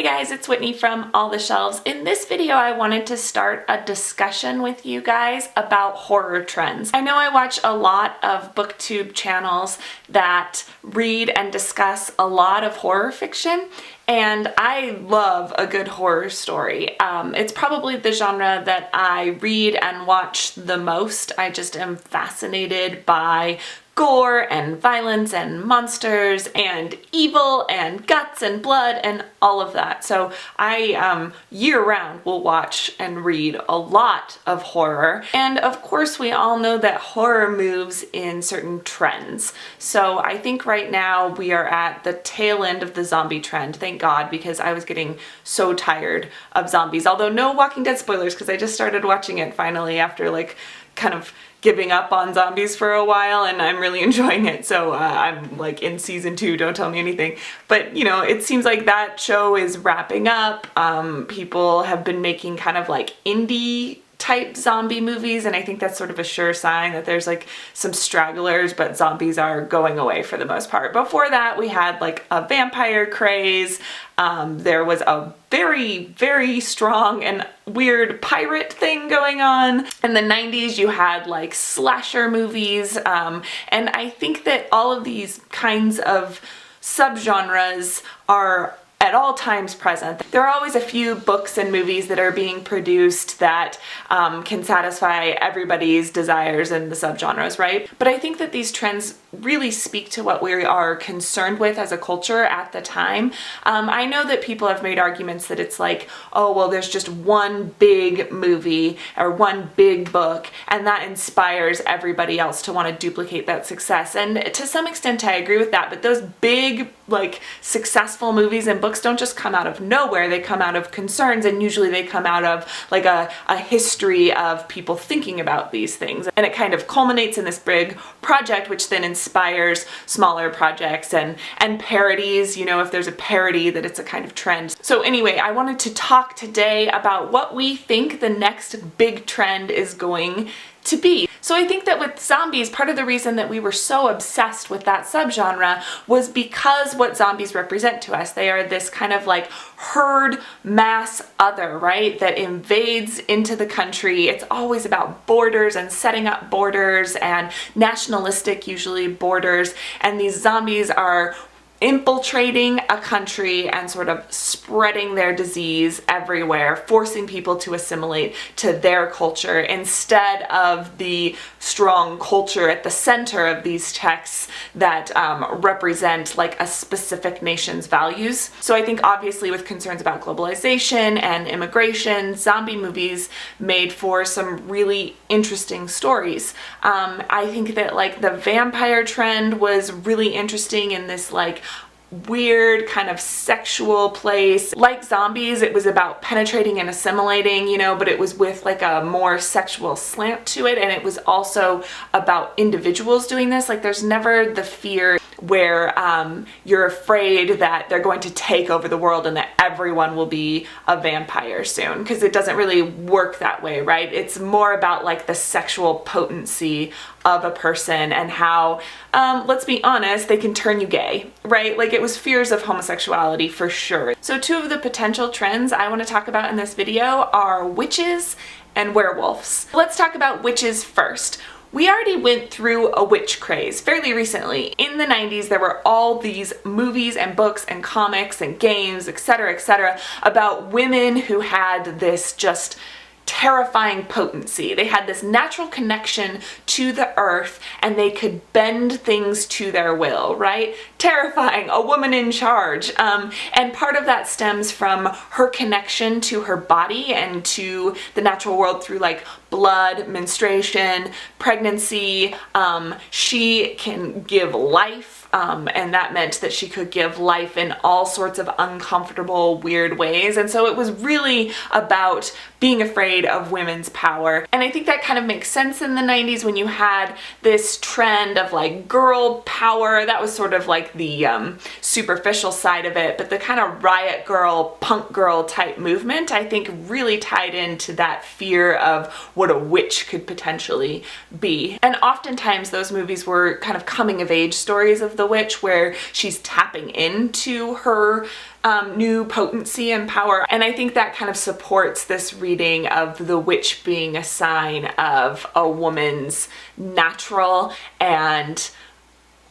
guys, it's Whitney from All the Shelves. In this video, I wanted to start a discussion with you guys about horror trends. I know I watch a lot of booktube channels that read and discuss a lot of horror fiction, and I love a good horror story. It's probably the genre that I read and watch the most. I just am fascinated by gore and violence and monsters and evil and guts and blood and all of that. So I year-round will watch and read a lot of horror. And of course we all know that horror moves in certain trends. So I think right now we are at the tail end of the zombie trend, thank God, because I was getting so tired of zombies. Although no Walking Dead spoilers, because I just started watching it finally after like kind of giving up on zombies for a while, and I'm really enjoying it. So I'm like in season 2, don't tell me anything. But you know, it seems like that show is wrapping up. People have been making kind of like indie type zombie movies, and I think that's sort of a sure sign that there's like some stragglers, but zombies are going away for the most part. Before that, we had like a vampire craze. There was a very strong and weird pirate thing going on. In the 90s, you had like slasher movies, and I think that all of these kinds of subgenres are at all times present. There are always a few books and movies that are being produced that can satisfy everybody's desires in the subgenres, right? But I think that these trends really speak to what we are concerned with as a culture at the time. I know that people have made arguments that it's like, oh, well, there's just one big movie or one big book, and that inspires everybody else to want to duplicate that success. And to some extent, I agree with that, but those big, like, successful movies and books don't just come out of nowhere. They come out of concerns, and usually they come out of like a history of people thinking about these things. And it kind of culminates in this big project, which then inspires smaller projects and parodies, you know, if there's a parody, that it's a kind of trend. So anyway, I wanted to talk today about what we think the next big trend is going to be. So I think that with zombies, part of the reason that we were so obsessed with that subgenre was because what zombies represent to us. They are this kind of like herd mass other, right? That invades into the country. It's always about borders and setting up borders and nationalistic, usually, borders. And these zombies are infiltrating a country and sort of spreading their disease everywhere, forcing people to assimilate to their culture instead of the strong culture at the center of these texts that represent like a specific nation's values. So I think obviously with concerns about globalization and immigration, zombie movies made for some really interesting stories. I think that like the vampire trend was really interesting in this like weird kind of sexual place. Like zombies, it was about penetrating and assimilating, you know, but it was with like a more sexual slant to it, and it was also about individuals doing this. Like there's never the fear where you're afraid that they're going to take over the world and that everyone will be a vampire soon, because it doesn't really work that way, right? It's more about like the sexual potency of a person and how, let's be honest, they can turn you gay, right? Like it was fears of homosexuality for sure. So two of the potential trends I want to talk about in this video are witches and werewolves. Let's talk about witches first. We already went through a witch craze fairly recently. In the 90s, there were all these movies and books and comics and games, etc., about women who had this just terrifying potency. They had this natural connection to the earth, and they could bend things to their will, right? Terrifying, a woman in charge. And part of that stems from her connection to her body and to the natural world through like blood, menstruation, pregnancy. She can give life. And that meant that she could give life in all sorts of uncomfortable, weird ways. And so it was really about being afraid of women's power. And I think that kind of makes sense in the 90s when you had this trend of like girl power. That was sort of like the superficial side of it, but the kind of riot girl, punk girl type movement, I think really tied into that fear of what a witch could potentially be. And oftentimes those movies were kind of coming of age stories of the Witch, where she's tapping into her new potency and power. And I think that kind of supports this reading of the witch being a sign of a woman's natural and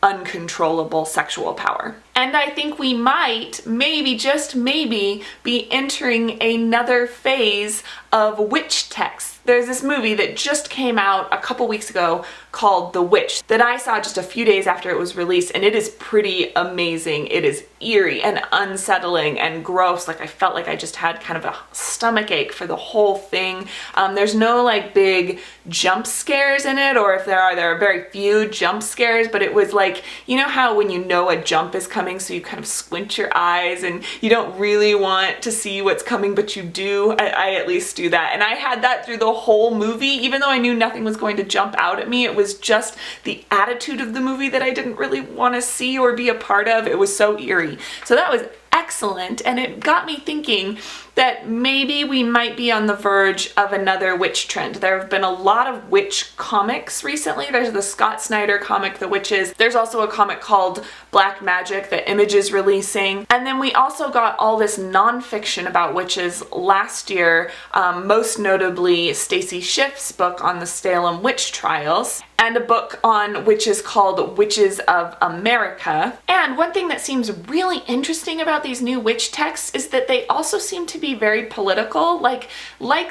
uncontrollable sexual power. And I think we might, maybe, just maybe, be entering another phase of witch texts. There's this movie that just came out a couple weeks ago called The Witch that I saw just a few days after it was released, and it is pretty amazing. It is eerie and unsettling and gross. Like, I felt like I just had kind of a stomach ache for the whole thing. There's no like big jump scares in it, or if there are very few jump scares, but it was like, you know how when you know a jump is coming, so you kind of squint your eyes and you don't really want to see what's coming, but you do. I at least do that. And I had that through the whole movie, even though I knew nothing was going to jump out at me. It was just the attitude of the movie that I didn't really want to see or be a part of. It was so eerie. So that was excellent, and it got me thinking that maybe we might be on the verge of another witch trend. There have been a lot of witch comics recently. There's the Scott Snyder comic, The Witches. There's also a comic called Black Magic that Image is releasing. And then we also got all this nonfiction about witches last year, most notably Stacy Schiff's book on the Salem witch trials, and a book on witches called Witches of America. And one thing that seems really interesting about these new witch texts is that they also seem to be very political. Like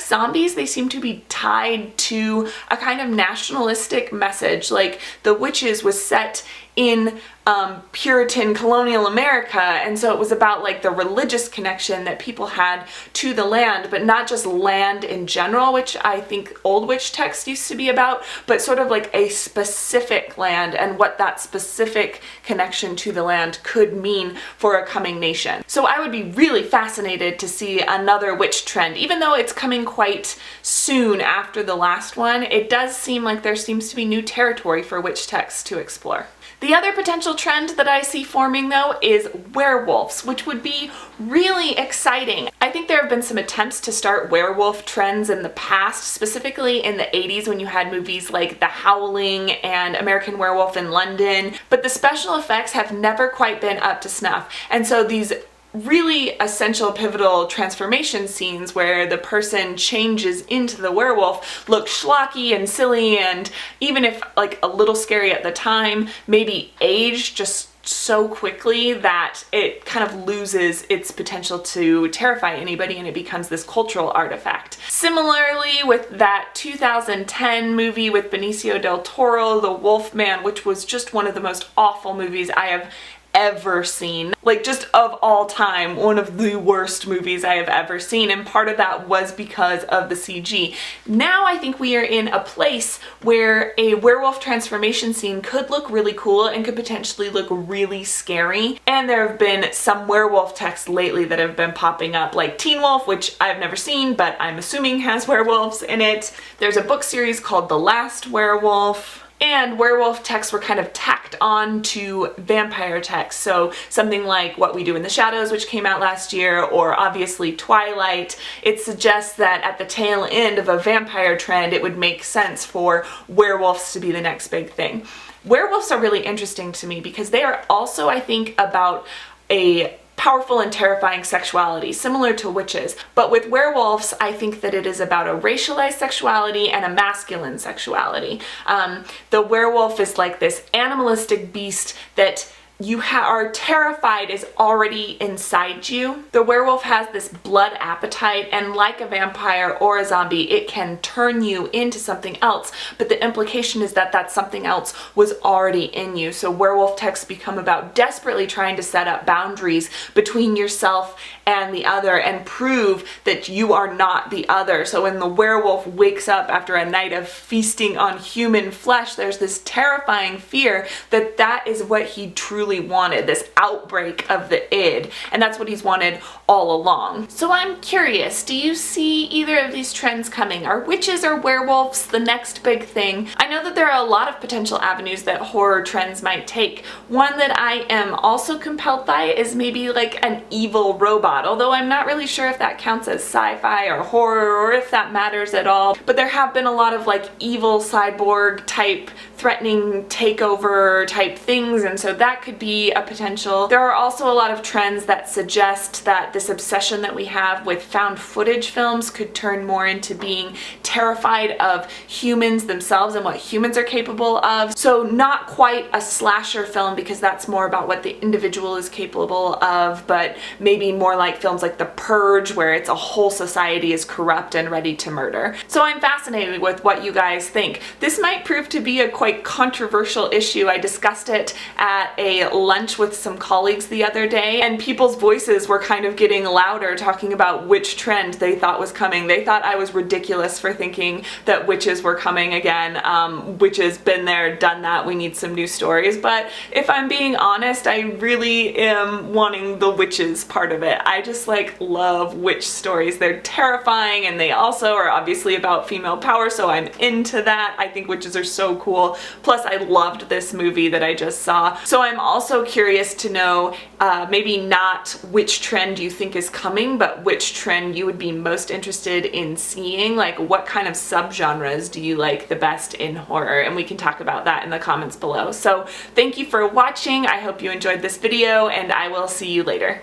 zombies, they seem to be tied to a kind of nationalistic message. Like The Witches was set in Puritan colonial America, and so it was about like the religious connection that people had to the land, but not just land in general, which I think old witch texts used to be about, but sort of like a specific land and what that specific connection to the land could mean for a coming nation. So I would be really fascinated to see another witch trend. Even though it's coming quite soon after the last one, it does seem like there seems to be new territory for witch texts to explore. The other potential trend that I see forming, though, is werewolves, which would be really exciting. I think there have been some attempts to start werewolf trends in the past, specifically in the 80s when you had movies like The Howling and American Werewolf in London, but the special effects have never quite been up to snuff. And so these really essential pivotal transformation scenes where the person changes into the werewolf look schlocky and silly, and even if like a little scary at the time, maybe age just so quickly that it kind of loses its potential to terrify anybody and it becomes this cultural artifact. Similarly with that 2010 movie with Benicio del Toro, The Wolfman, which was just one of the most awful movies I have ever seen. Like, just of all time, one of the worst movies I have ever seen, and part of that was because of the CG. Now I think we are in a place where a werewolf transformation scene could look really cool and could potentially look really scary, and there have been some werewolf texts lately that have been popping up, like Teen Wolf, which I've never seen, but I'm assuming has werewolves in it. There's a book series called The Last Werewolf. And werewolf texts were kind of tacked on to vampire texts. So something like What We Do in the Shadows, which came out last year, or obviously Twilight. It suggests that at the tail end of a vampire trend, it would make sense for werewolves to be the next big thing. Werewolves are really interesting to me because they are also, I think, about a powerful and terrifying sexuality, similar to witches. But with werewolves, I think that it is about a racialized sexuality and a masculine sexuality. The werewolf is like this animalistic beast that you are terrified is already inside you. The werewolf has this blood appetite, and like a vampire or a zombie, it can turn you into something else, but the implication is that that something else was already in you. So werewolf texts become about desperately trying to set up boundaries between yourself and the other and prove that you are not the other. So when the werewolf wakes up after a night of feasting on human flesh, there's this terrifying fear that that is what he truly truly wanted, this outbreak of the id, and that's what he's wanted all along. So I'm curious, do you see either of these trends coming? Are witches or werewolves the next big thing? I know that there are a lot of potential avenues that horror trends might take. One that I am also compelled by is maybe like an evil robot, although I'm not really sure if that counts as sci-fi or horror or if that matters at all. But there have been a lot of like evil cyborg type threatening takeover type things, and so that could be a potential. There are also a lot of trends that suggest that this obsession that we have with found footage films could turn more into being terrified of humans themselves and what humans are capable of. So not quite a slasher film, because that's more about what the individual is capable of, but maybe more like films like The Purge, where it's a whole society is corrupt and ready to murder. So I'm fascinated with what you guys think. This might prove to be a quite controversial issue. I discussed it at a lunch with some colleagues the other day, and people's voices were kind of getting louder talking about which trend they thought was coming. They thought I was ridiculous for thinking that witches were coming again. Witches, been there, done that, we need some new stories. But if I'm being honest, I really am wanting the witches part of it. I just like love witch stories. They're terrifying, and they also are obviously about female power, so I'm into that. I think witches are so cool. Plus, I loved this movie that I just saw. So I'm also curious to know maybe not which trend you think is coming, but which trend you would be most interested in seeing. Like, what kind of subgenres do you like the best in horror? And we can talk about that in the comments below. So thank you for watching. I hope you enjoyed this video, and I will see you later.